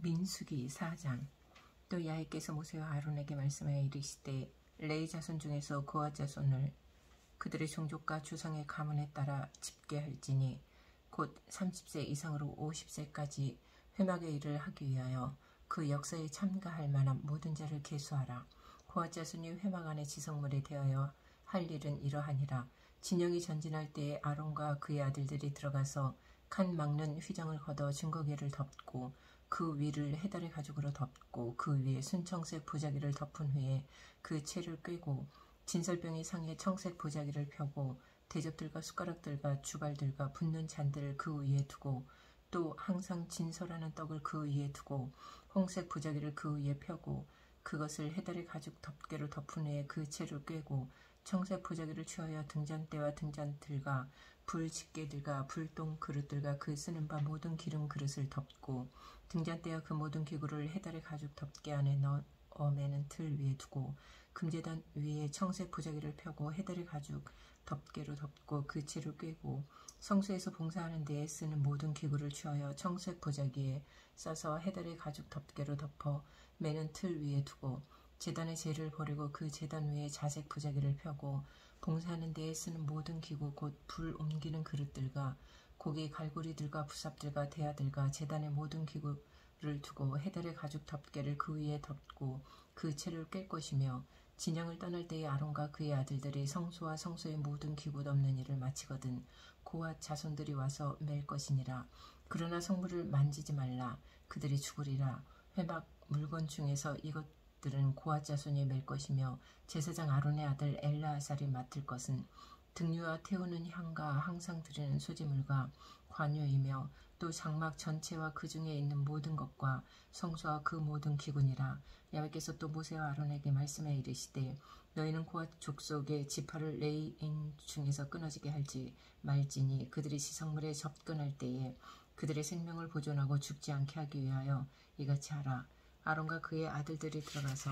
민수기 4장. 또 야훼께서 모세와 아론에게 말씀하여 이르시되 레위 자손 중에서 그앗 자손을 그들의 종족과 주상의 가문에 따라 집계할지니 곧 30세 이상으로 50세까지 회막의 일을 하기 위하여 그 역사에 참가할 만한 모든 자를 계수하라. 그앗 자손이 회막 안의 지성물에 대하여 할 일은 이러하니라. 진영이 전진할 때에 아론과 그의 아들들이 들어가서 칸 막는 휘장을 걷어 증거계를 덮고 그 위를 해달의 가죽으로 덮고 그 위에 순청색 부자기를 덮은 후에 그 채를 꿰고 진설병의 상에 청색 부자기를 펴고 대접들과 숟가락들과 주발들과 붓는 잔들을 그 위에 두고 또 항상 진설하는 떡을 그 위에 두고 홍색 부자기를 그 위에 펴고 그것을 해달의 가죽 덮개로 덮은 후에 그 채를 꿰고 청색 부자기를 취하여 등잔대와 등잔들과 불집게들과 불똥 그릇들과 그 쓰는 바 모든 기름 그릇을 덮고 등잔대와 그 모든 기구를 해달의 가죽 덮개 안에 넣어 매는 틀 위에 두고 금제단 위에 청색 부자기를 펴고 해달의 가죽 덮개로 덮고 그 채를 꿰고 성소에서 봉사하는 데에 쓰는 모든 기구를 취하여 청색 부자기에 싸서 해달의 가죽 덮개로 덮어 매는 틀 위에 두고 제단의 재를 버리고 그 제단 위에 자색 부자기를 펴고 봉사하는 데에 쓰는 모든 기구 곧 불 옮기는 그릇들과 고기 갈고리들과 부삽들과 대야들과 제단의 모든 기구를 두고 해달의 가죽 덮개를 그 위에 덮고 그 채를 깰 것이며 진영을 떠날 때에 아론과 그의 아들들이 성소와 성소의 모든 기구 덮는 일을 마치거든 고앗 자손들이 와서 맬 것이니라. 그러나 성물을 만지지 말라. 그들이 죽으리라. 회막 물건 중에서 이것들은 고앗 자손이 맬 것이며 제사장 아론의 아들 엘르아살이 맡을 것은 등유와 태우는 향과 항상 드리는 소재물과 관유이며 또 장막 전체와 그 중에 있는 모든 것과 성소와 그 모든 기구니라. 야훼께서 또 모세와 아론에게 말씀해 이르시되 너희는 고앗 족속의 지파를 레위인 중에서 끊어지게 할지 말지니 그들이 지성물에 접근할 때에 그들의 생명을 보존하고 죽지 않게 하기 위하여 이같이 하라. 아론과 그의 아들들이 들어가서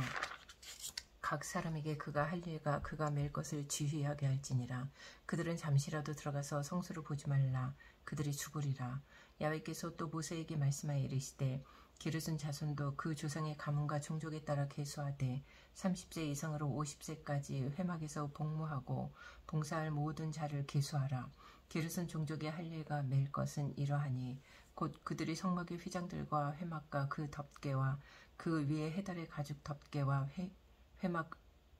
각 사람에게 그가 할 일과 그가 맬 것을 지휘하게 할지니라. 그들은 잠시라도 들어가서 성소를 보지 말라. 그들이 죽으리라. 야훼께서 또 모세에게 말씀하여 이르시되 기르손 자손도 그 조상의 가문과 종족에 따라 계수하되 30세 이상으로 50세까지 회막에서 복무하고 봉사할 모든 자를 계수하라. 기르손 종족의 할 일과 맬 것은 이러하니 곧 그들이 성막의 휘장들과 회막과 그 덮개와 그 위에 해달의 가죽 덮개와 회막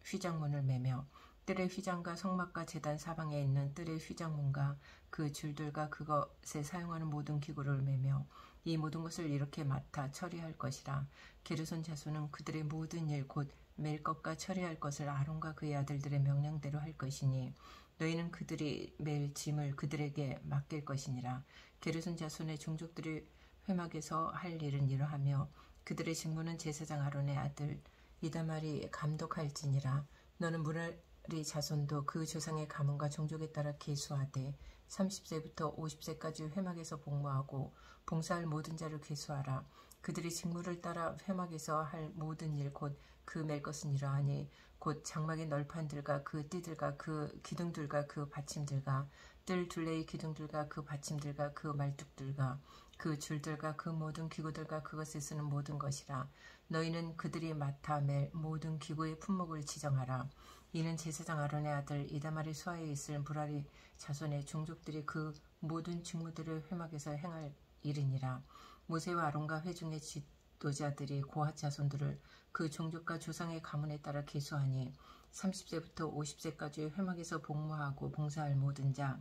휘장문을 매며 뜰의 휘장과 성막과 제단 사방에 있는 뜰의 휘장문과 그 줄들과 그것에 사용하는 모든 기구를 매며 이 모든 것을 이렇게 맡아 처리할 것이라. 게르손 자손은 그들의 모든 일 곧 맬 것과 처리할 것을 아론과 그의 아들들의 명령대로 할 것이니 너희는 그들이 맬 짐을 그들에게 맡길 것이니라. 게르손 자손의 종족들이 회막에서 할 일은 이러하며 그들의 직무는 제사장 아론의 아들 이다말이 감독할지니라. 너는 무라리 자손도 그 조상의 가문과 종족에 따라 계수하되 30세부터 50세까지 회막에서 복무하고 봉사할 모든 자를 계수하라. 그들이 직무를 따라 회막에서 할 모든 일 곧 그 맬 것은 이러하니 곧 장막의 널판들과 그 띠들과 그 기둥들과 그 받침들과 뜰 둘레의 기둥들과 그 받침들과 그 말뚝들과 그 줄들과 그 모든 기구들과 그것을 쓰는 모든 것이라. 너희는 그들이 맡아 맬 모든 기구의 품목을 지정하라. 이는 제사장 아론의 아들 이다말의 수하에 있을 무라리 자손의 종족들이 그 모든 직무들을 회막에서 행할 일이니라. 모세와 아론과 회중의 지도자들이 고앗 자손들을 그 종족과 조상의 가문에 따라 계수하니 30세부터 50세까지 회막에서 복무하고 봉사할 모든 자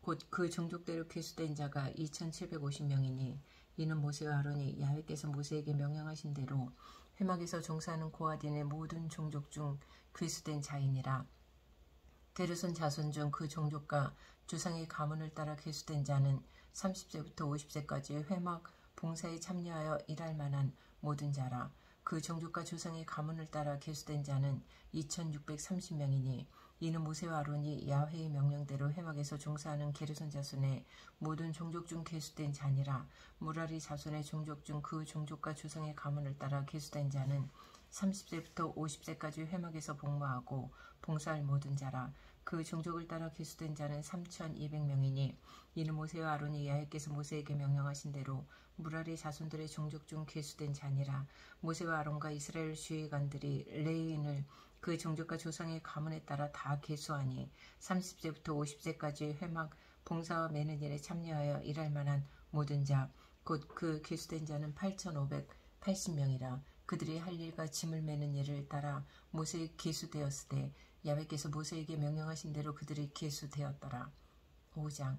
곧 그 종족대로 계수된 자가 2750명이니 이는 모세와 아론이 야훼께서 모세에게 명령하신 대로 회막에서 종사하는 고앗인의 모든 종족 중 계수된 자이니라. 게르손 자손 중 그 종족과 조상의 가문을 따라 계수된 자는 30세부터 50세까지 회막 봉사에 참여하여 일할 만한 모든 자라. 그 종족과 조상의 가문을 따라 계수된 자는 2630명이니 이는 모세와 아론이 야훼의 명령대로 회막에서 종사하는 게르손 자손의 모든 종족 중 계수된 자니라. 무라리 자손의 종족 중 그 종족과 조상의 가문을 따라 계수된 자는 30세부터 50세까지 회막에서 복무하고 봉사할 모든 자라. 그 종족을 따라 계수된 자는 3200명이니 이는 모세와 아론이 야훼께서 모세에게 명령하신 대로 무라리 자손들의 종족 중 계수된 자니라. 모세와 아론과 이스라엘 주의관들이 레위인을 그 종족과 조상의 가문에 따라 다 계수하니 30세부터 50세까지 회막 봉사와 매는 일에 참여하여 일할 만한 모든 자 곧 그 계수된 자는 8,580명이라. 그들이 할 일과 짐을 매는 일을 따라 모세에 계수되었으되 야훼께서 모세에게 명령하신 대로 그들이 계수되었더라. 5장.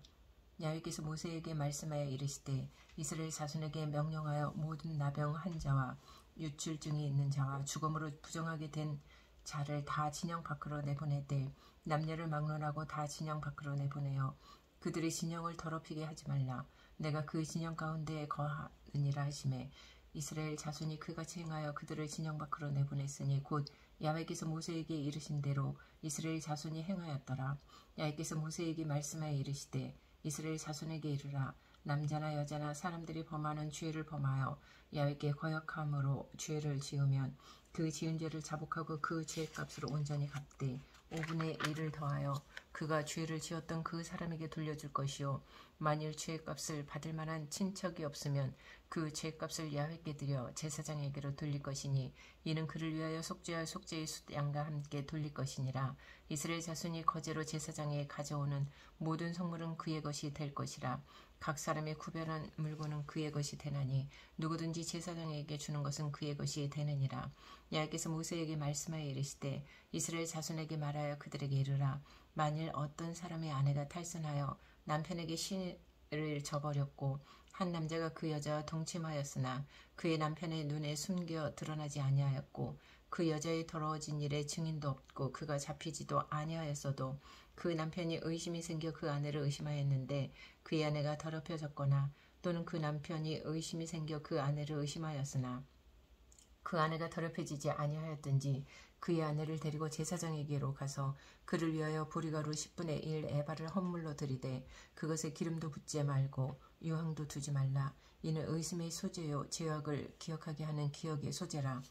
야훼께서 모세에게 말씀하여 이르시되 이스라엘 자손에게 명령하여 모든 나병 한 자와 유출증이 있는 자와 죽음으로 부정하게 된 자를 다 진영 밖으로 내보내되 남녀를 막론하고 다 진영 밖으로 내보내어 그들의 진영을 더럽히게 하지 말라. 내가 그 진영 가운데에 거하느니라 하시매 이스라엘 자손이 그같이 행하여 그들을 진영 밖으로 내보냈으니 곧 야훼께서 모세에게 이르신 대로 이스라엘 자손이 행하였더라. 야훼께서 모세에게 말씀하여 이르시되 이스라엘 자손에게 이르라. 남자나 여자나 사람들이 범하는 죄를 범하여 야훼께 거역함으로 죄를 지으면 그 지은 죄를 자복하고 그 죄값으로 온전히 갚되 5분의 1을 더하여 그가 죄를 지었던 그 사람에게 돌려줄 것이요 만일 죄값을 받을 만한 친척이 없으면 그 죄값을 야훼께 드려 제사장에게로 돌릴 것이니 이는 그를 위하여 속죄할 속죄의 숫양과 함께 돌릴 것이니라. 이스라엘 자손이 거제로 제사장에 가져오는 모든 성물은 그의 것이 될 것이라. 각 사람의 구별한 물건은 그의 것이 되나니 누구든지 제사장에게 주는 것은 그의 것이 되느니라. 야훼께서 모세에게 말씀하여 이르시되 이스라엘 자손에게 말하여 그들에게 이르라. 만일 어떤 사람의 아내가 탈선하여 남편에게 신을 저버렸고 한 남자가 그 여자와 동침하였으나 그의 남편의 눈에 숨겨 드러나지 아니하였고 그 여자의 더러워진 일에 증인도 없고 그가 잡히지도 아니하였어도 그 남편이 의심이 생겨 그 아내를 의심하였는데 그의 아내가 더럽혀졌거나 또는 그 남편이 의심이 생겨 그 아내를 의심하였으나 그 아내가 더럽혀지지 아니하였든지 그의 아내를 데리고 제사장에게로 가서 그를 위하여 보리가루 10분의 1 에바를 헌물로 드리되 그것에 기름도 붓지 말고 유황도 두지 말라. 이는 의심의 소재요 죄악을 기억하게 하는 기억의 소재라.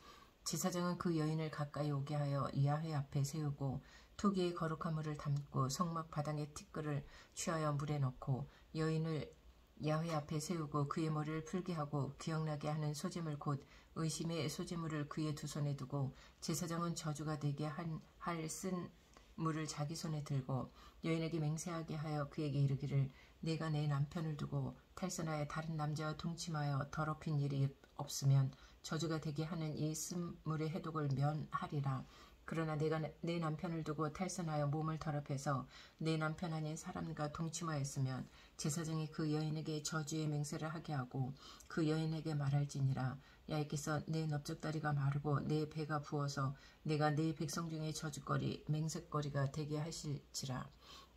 제사장은 그 여인을 가까이 오게 하여 야훼 앞에 세우고 토기의 거룩한 물을 담고 성막 바닥에 티끌을 취하여 물에 넣고 여인을 야훼 앞에 세우고 그의 머리를 풀게 하고 기억나게 하는 소재물 곧 의심의 소재물을 그의 두 손에 두고 제사장은 저주가 되게 할 쓴 물을 자기 손에 들고 여인에게 맹세하게 하여 그에게 이르기를 내가 내 남편을 두고 탈선하여 다른 남자와 동침하여 더럽힌 일이 없으면 저주가 되게 하는 이 쓴 물의 해독을 면하리라. 그러나 내가 내 남편을 두고 탈선하여 몸을 더럽혀서 내 남편 아닌 사람과 동침하였으면 제사장이 그 여인에게 저주의 맹세를 하게 하고 그 여인에게 말할지니라. 야훼께서 내 넓적다리가 마르고 내 배가 부어서 내가 내 백성 중에 저주거리 맹세거리가 되게 하실지라.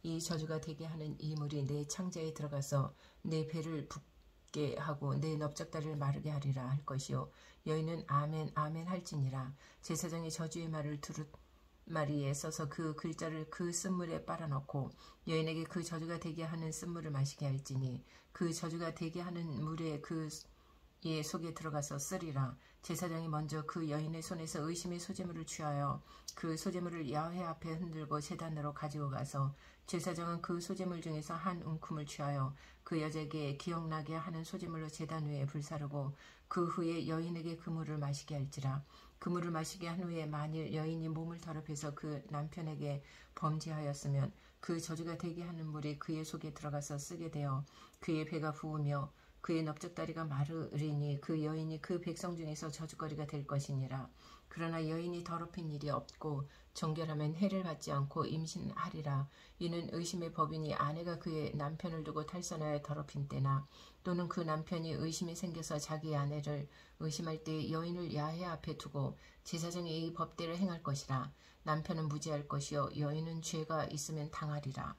이 저주가 되게 하는 이 물이 내 창자에 들어가서 내 배를 붓게 하고 내 넓적다리를 마르게 하리라 할 것이요 여인은 아멘 아멘 할지니라. 제사장이 저주의 말을 두루마리에 써서 그 글자를 그 쓴물에 빨아넣고 여인에게 그 저주가 되게 하는 쓴물을 마시게 할지니 그 저주가 되게 하는 물에 그의 속에 들어가서 쓰리라. 제사장이 먼저 그 여인의 손에서 의심의 소재물을 취하여 그 소재물을 야훼 앞에 흔들고 제단으로 가지고 가서 제사장은 그 소재물 중에서 한 움큼을 취하여 그 여자에게 기억나게 하는 소재물로 제단 위에 불사르고 그 후에 여인에게 그 물을 마시게 할지라. 그 물을 마시게 한 후에 만일 여인이 몸을 더럽혀서 그 남편에게 범죄하였으면 그 저주가 되게 하는 물이 그의 속에 들어가서 쓰게 되어 그의 배가 부으며 그의 넓적다리가 마르리니 그 여인이 그 백성 중에서 저주거리가 될 것이니라. 그러나 여인이 더럽힌 일이 없고 정결하면 해를 받지 않고 임신하리라. 이는 의심의 법이니 아내가 그의 남편을 두고 탈선하여 더럽힌 때나 또는 그 남편이 의심이 생겨서 자기 아내를 의심할 때 여인을 야훼 앞에 두고 제사장이 이 법대로 행할 것이라. 남편은 무죄할 것이요 여인은 죄가 있으면 당하리라.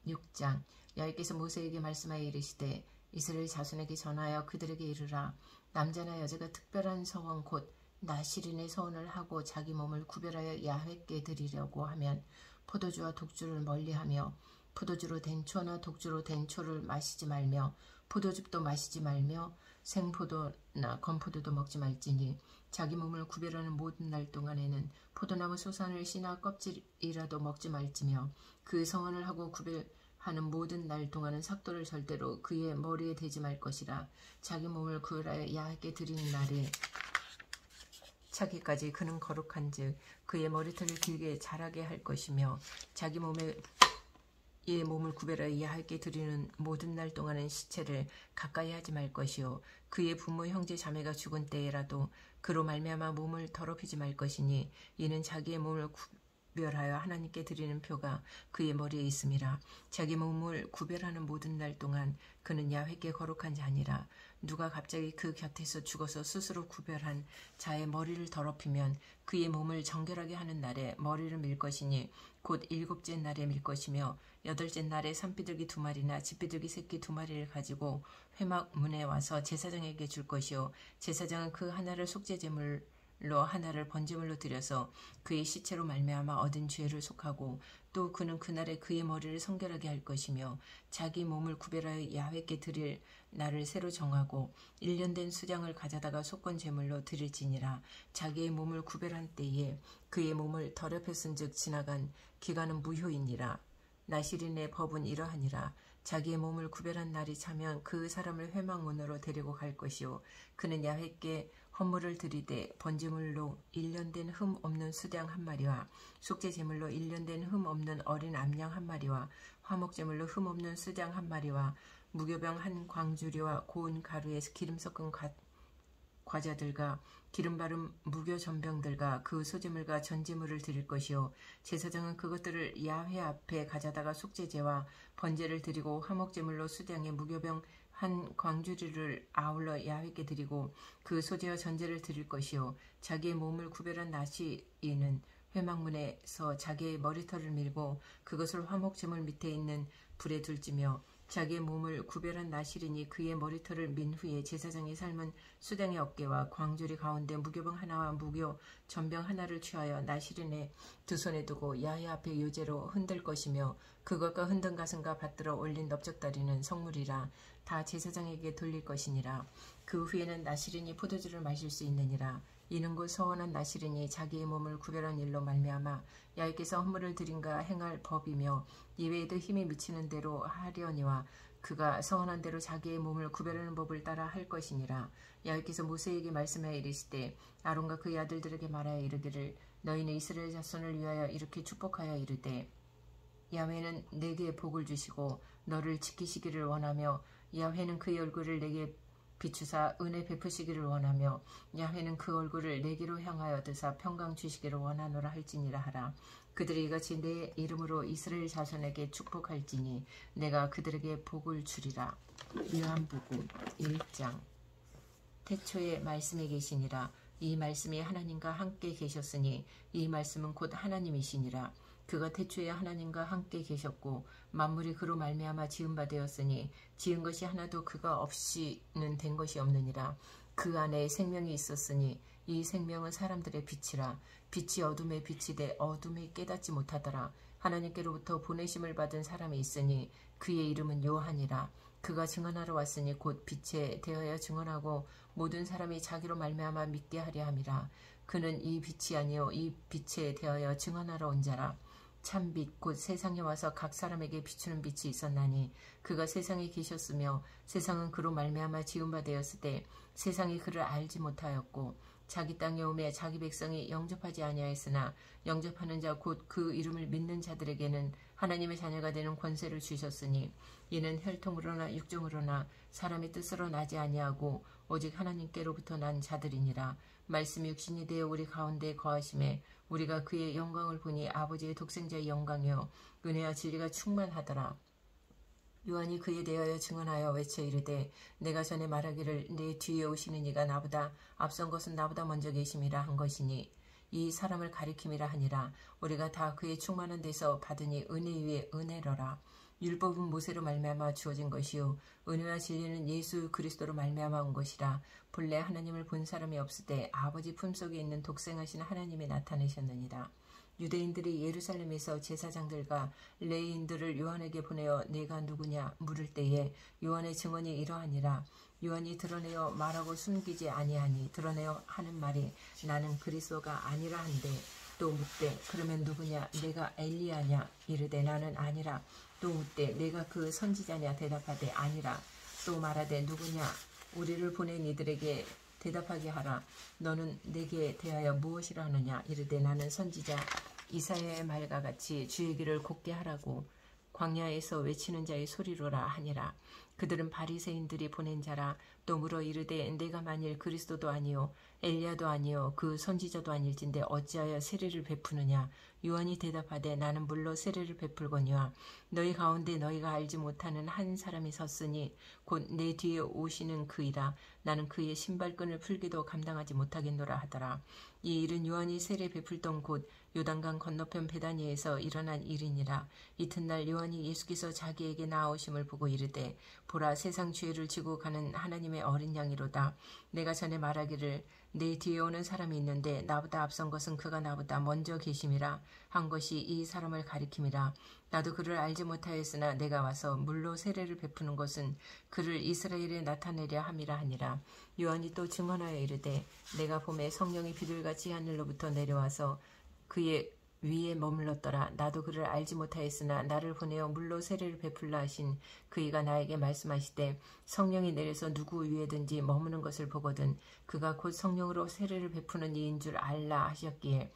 6장. 야훼께서 모세에게 말씀하여 이르시되 이스라엘 자손에게 전하여 그들에게 이르라. 남자나 여자가 특별한 서원 곧 나실인의 서원을 하고 자기 몸을 구별하여 야훼께 드리려고 하면 포도주와 독주를 멀리하며 포도주로 된 초나 독주로 된 초를 마시지 말며 포도즙도 마시지 말며 생포도나 건포도도 먹지 말지니 자기 몸을 구별하는 모든 날 동안에는 포도나무 소산을 씨나 껍질이라도 먹지 말지며 그 서원을 하고 구별하여 하는 모든 날 동안은 삭도를 절대로 그의 머리에 대지 말 것이라. 자기 몸을 구별하여 야훼께 드리는 날에 차기까지 그는 거룩한 즉 그의 머리털을 길게 자라게 할 것이며 자기 의 몸을 구별하여 야훼께 드리는 모든 날 동안은 시체를 가까이 하지 말 것이요 그의 부모 형제 자매가 죽은 때에라도 그로 말미암아 몸을 더럽히지 말 것이니 이는 자기의 몸을 구별하여 하나님께 드리는 표가 그의 머리에 있음이라. 자기 몸을 구별하는 모든 날 동안 그는 야훼께 거룩한 자니라. 누가 갑자기 그 곁에서 죽어서 스스로 구별한 자의 머리를 더럽히면 그의 몸을 정결하게 하는 날에 머리를 밀 것이니 곧 7째 날에 밀 것이며 8째 날에 산비둘기 2마리나 집비둘기 새끼 2마리를 가지고 회막문에 와서 제사장에게 줄 것이요 제사장은 그 하나를 속죄제물로 하나를 번제물로 드려서 그의 시체로 말미암아 얻은 죄를 속하고 또 그는 그날에 그의 머리를 성결하게 할 것이며 자기 몸을 구별하여 야훼께 드릴 날을 새로 정하고 1년 된 수장을 가져다가 속건 제물로 드릴지니라. 자기의 몸을 구별한 때에 그의 몸을 더럽혔은즉 지나간 기간은 무효이니라. 나실인의 법은 이러하니라. 자기의 몸을 구별한 날이 차면 그 사람을 회막문으로 데리고 갈 것이요 그는 야훼께 헌물을 드리되 번제물로 1년 된 흠 없는 수장 1마리와 속죄제물로 1년 된 흠 없는 어린 암양 1마리와 화목제물로 흠 없는 수장 1마리와 무교병 1광주리와 고운 가루에 기름 섞은 과자들과 기름 바른 무교 전병들과 그 소제물과 전제물을 드릴 것이요 제사장은 그것들을 야훼 앞에 가져다가 속죄제와 번제를 드리고 화목제물로 수장의 무교병 1광주리를 아울러 야훼께 드리고 그 소제와 전제를 드릴 것이요 자기의 몸을 구별한 나시인은 회막문에서 자기의 머리털을 밀고 그것을 화목제물 밑에 있는 불에 둘지며 자기의 몸을 구별한 나실인이 그의 머리털을 민 후에 제사장이 삶은 수장의 어깨와 광주리 가운데 무교병 하나와 무교 전병 하나를 취하여 나실인의 두 손에 두고 야훼 앞에 요제로 흔들 것이며 그것과 흔든 가슴과 받들어 올린 넓적다리는 성물이라. 다 제사장에게 돌릴 것이니라. 그 후에는 나실인이 포도주를 마실 수 있느니라. 이는 곧 서원한 나실인이 자기의 몸을 구별한 일로 말미암아 야훼께서 헌물을 드린가 행할 법이며 이외에도 힘이 미치는 대로 하려니와 그가 서원한 대로 자기의 몸을 구별하는 법을 따라 할 것이니라. 야훼께서 모세에게 말씀하여 이르시되 아론과 그의 아들들에게 말하여 이르기를 너희는 이스라엘 자손을 위하여 이렇게 축복하여 이르되 야훼는 내게 복을 주시고 너를 지키시기를 원하며 야훼는 그의 얼굴을 내게 비추사 은혜 베푸시기를 원하며 야훼는 그 얼굴을 내게로 향하여 드사 평강 주시기를 원하노라 할지니라 하라. 그들이 이같이 내 이름으로 이스라엘 자손에게 축복할지니 내가 그들에게 복을 주리라. 요한복음 1장. 태초에 말씀이 계시니라. 이 말씀이 하나님과 함께 계셨으니 이 말씀은 곧 하나님이시니라. 그가 태초에 하나님과 함께 계셨고 만물이 그로 말미암아 지은 바 되었으니 지은 것이 하나도 그가 없이는 된 것이 없느니라. 그 안에 생명이 있었으니 이 생명은 사람들의 빛이라. 빛이 어둠에 비치되 어둠이 깨닫지 못하더라. 하나님께로부터 보내심을 받은 사람이 있으니 그의 이름은 요한이라. 그가 증언하러 왔으니 곧 빛에 대하여 증언하고 모든 사람이 자기로 말미암아 믿게 하려 함이라. 그는 이 빛이 아니요 이 빛에 대하여 증언하러 온 자라. 참빛 곧 세상에 와서 각 사람에게 비추는 빛이 있었나니 그가 세상에 계셨으며 세상은 그로 말미암아 지은 바 되었을 때 세상이 그를 알지 못하였고 자기 땅에 오매 자기 백성이 영접하지 아니하였으나 영접하는 자 곧 그 이름을 믿는 자들에게는 하나님의 자녀가 되는 권세를 주셨으니 이는 혈통으로나 육정으로나 사람의 뜻으로 나지 아니하고 오직 하나님께로부터 난 자들이니라. 말씀이 육신이 되어 우리 가운데 거하심에 우리가 그의 영광을 보니 아버지의 독생자의 영광이요 은혜와 진리가 충만하더라. 요한이 그에 대하여 증언하여 외쳐 이르되 내가 전에 말하기를 내 뒤에 오시는 이가 나보다 앞선 것은 나보다 먼저 계심이라 한 것이니 이 사람을 가리킴이라 하니라. 우리가 다 그의 충만한 데서 받으니 은혜 위에 은혜로라. 율법은 모세로 말미암아 주어진 것이요 은혜와 진리는 예수 그리스도로 말미암아 온 것이라. 본래 하나님을 본 사람이 없을 때 아버지 품속에 있는 독생하신 하나님이 나타내셨느니라. 유대인들이 예루살렘에서 제사장들과 레위인들을 요한에게 보내어 내가 누구냐 물을 때에 요한의 증언이 이러하니라. 요한이 드러내어 말하고 숨기지 아니하니 드러내어 하는 말이 나는 그리스도가 아니라 한데 또 묻되 그러면 누구냐 내가 엘리야냐 이르되 나는 아니라 또 묻되 내가 그 선지자냐 대답하되 아니라. 또 말하되 누구냐 우리를 보낸 이들에게 대답하게 하라. 너는 내게 대하여 무엇이라 하느냐. 이르되 나는 선지자 이사야의 말과 같이 주의 길을 곱게 하라고 광야에서 외치는 자의 소리로라 하니라. 그들은 바리새인들이 보낸 자라. 또 물어 이르되 내가 만일 그리스도도 아니요 엘리야도 아니요 그 선지자도 아닐진데 어찌하여 세례를 베푸느냐. 요한이 대답하되 나는 물로 세례를 베풀거니와 너희 가운데 너희가 알지 못하는 한 사람이 섰으니 곧 내 뒤에 오시는 그이라. 나는 그의 신발끈을 풀기도 감당하지 못하겠노라 하더라. 이 일은 요한이 세례 베풀던 곳 요단강 건너편 베다니에서 일어난 일이니라. 이튿날 요한이 예수께서 자기에게 나아오심을 보고 이르되 보라 세상 죄를 지고 가는 하나님의 어린 양이로다. 내가 전에 말하기를 내 뒤에 오는 사람이 있는데 나보다 앞선 것은 그가 나보다 먼저 계심이라 한 것이 이 사람을 가리킴이라. 나도 그를 알지 못하였으나 내가 와서 물로 세례를 베푸는 것은 그를 이스라엘에 나타내려 함이라 하니라. 요한이 또 증언하여 이르되 내가 봄에 성령이 비둘같이 하늘로부터 내려와서 그의 위에 머물렀더라. 나도 그를 알지 못하였으나 나를 보내어 물로 세례를 베풀라 하신 그이가 나에게 말씀하시되 성령이 내려서 누구 위에든지 머무는 것을 보거든 그가 곧 성령으로 세례를 베푸는 이인 줄 알라 하셨기에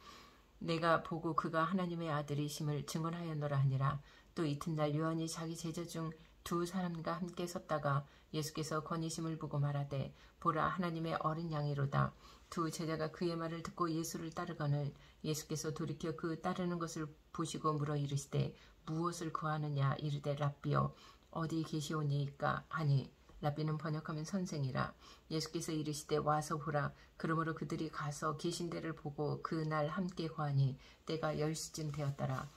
내가 보고 그가 하나님의 아들이심을 증언하였노라 하니라. 또 이튿날 요한이 자기 제자 중 두 사람과 함께 섰다가 예수께서 거니심을 보고 말하되 보라 하나님의 어린 양이로다. 두 제자가 그의 말을 듣고 예수를 따르거늘 예수께서 돌이켜 그 따르는 것을 보시고 물어 이르시되 무엇을 구하느냐. 이르되 랍비여 어디 계시오니이까 하니 랍비는 번역하면 선생이라. 예수께서 이르시되 와서 보라. 그러므로 그들이 가서 계신 데를 보고 그날 함께 거하니 때가 10시쯤 되었더라.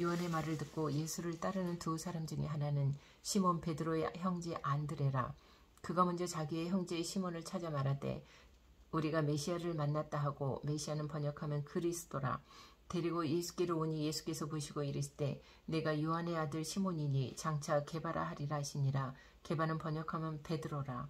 요한의 말을 듣고 예수를 따르는 두 사람 중에 하나는 시몬 베드로의 형제 안드레라. 그가 먼저 자기의 형제 시몬을 찾아 말하되 우리가 메시아를 만났다 하고 메시아는 번역하면 그리스도라. 데리고 예수께로 오니 예수께서 보시고 이르시되 내가 요한의 아들 시몬이니 장차 게바라 하리라 하시니라. 게바는 번역하면 베드로라.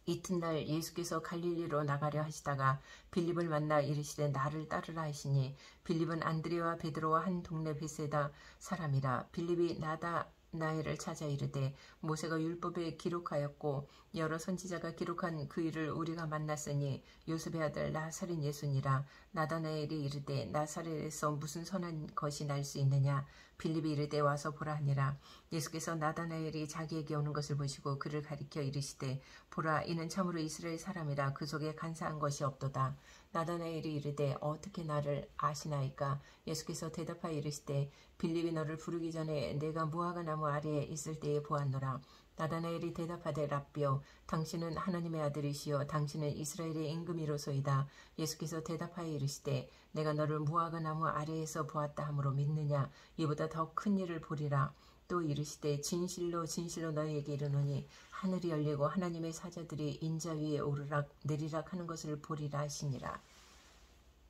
이튿날 예수께서 갈릴리로 나가려 하시다가 빌립을 만나 이르시되 나를 따르라 하시니 빌립은 안드레와 베드로와 한 동네 베세다 사람이라. 빌립이 나다나엘을 찾아 이르되 모세가 율법에 기록하였고 여러 선지자가 기록한 그 일을 우리가 만났으니 요셉의 아들 나사렛 예수니라. 나다나엘이 이르되 나사렛에서 무슨 선한 것이 날 수 있느냐. 빌립이 이르되 와서 보라 하니라. 예수께서 나다나엘이 자기에게 오는 것을 보시고 그를 가리켜 이르시되 보라 이는 참으로 이스라엘 사람이라 그 속에 간사한 것이 없도다. 나다나엘이 이르되 어떻게 나를 아시나이까. 예수께서 대답하여 이르시되 빌립이 너를 부르기 전에 내가 무화과 나무 아래에 있을 때에 보았노라. 나다나엘이 대답하되 랍비여 당신은 하나님의 아들이시여 당신은 이스라엘의 임금이로소이다. 예수께서 대답하여 이르시되 내가 너를 무화과 나무 아래에서 보았다 함으로 믿느냐. 이보다 더 큰 일을 보리라. 또 이르시되 진실로 진실로 너희에게 이르노니 하늘이 열리고 하나님의 사자들이 인자 위에 오르락 내리락 하는 것을 보리라 하시니라.